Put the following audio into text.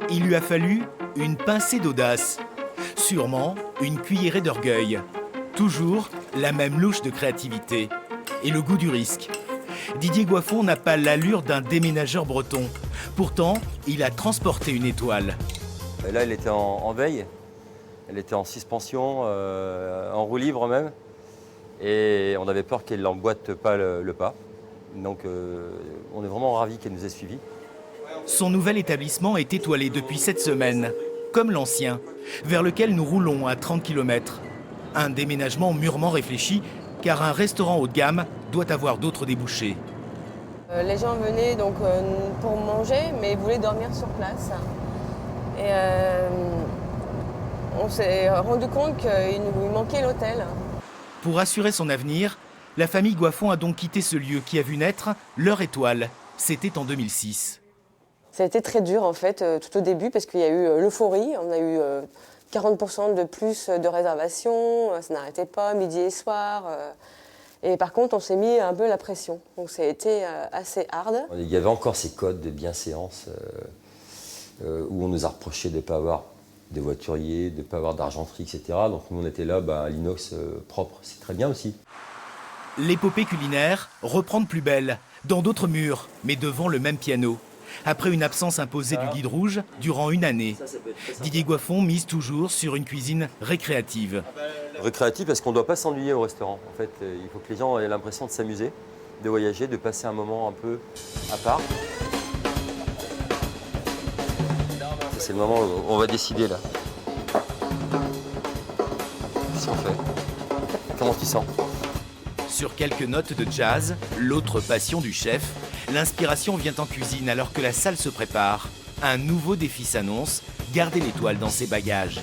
Il lui a fallu une pincée d'audace, sûrement une cuillerée d'orgueil, toujours la même louche de créativité et le goût du risque. Didier Goiffon n'a pas l'allure d'un déménageur breton. Pourtant, il a transporté une étoile. Et là, elle était en veille, elle était en suspension, en roue libre même. Et on avait peur qu'elle n'emboîte pas le pas. Donc on est vraiment ravis qu'elle nous ait suivis. Son nouvel établissement est étoilé depuis cette semaine, comme l'ancien, vers lequel nous roulons à 30 km. Un déménagement mûrement réfléchi, car un restaurant haut de gamme doit avoir d'autres débouchés. Les gens venaient donc pour manger, mais ils voulaient dormir sur place. Et on s'est rendu compte qu'il nous manquait l'hôtel. Pour assurer son avenir, la famille Goiffon a donc quitté ce lieu qui a vu naître leur étoile. C'était en 2006. Ça a été très dur en fait tout au début parce qu'il y a eu l'euphorie. On a eu 40% de plus de réservations, ça n'arrêtait pas, midi et soir. Et par contre, on s'est mis un peu la pression. Donc ça a été assez hard. Il y avait encore ces codes de bienséance où on nous a reproché de ne pas avoir des voituriers, de ne pas avoir d'argenterie, etc. Donc nous on était là, l'inox propre, c'est très bien aussi. L'épopée culinaire reprend de plus belle, dans d'autres murs, mais devant le même piano. Après une absence imposée du guide rouge durant une année, Didier Goiffon mise toujours sur une cuisine récréative. Récréative parce qu'on ne doit pas s'ennuyer au restaurant. En fait, il faut que les gens aient l'impression de s'amuser, de voyager, de passer un moment un peu à part. C'est le moment où on va décider là. Qu'est-ce qu'on fait? Comment tu sens? Sur quelques notes de jazz, l'autre passion du chef, l'inspiration vient en cuisine alors que la salle se prépare. Un nouveau défi s'annonce, garder l'étoile dans ses bagages.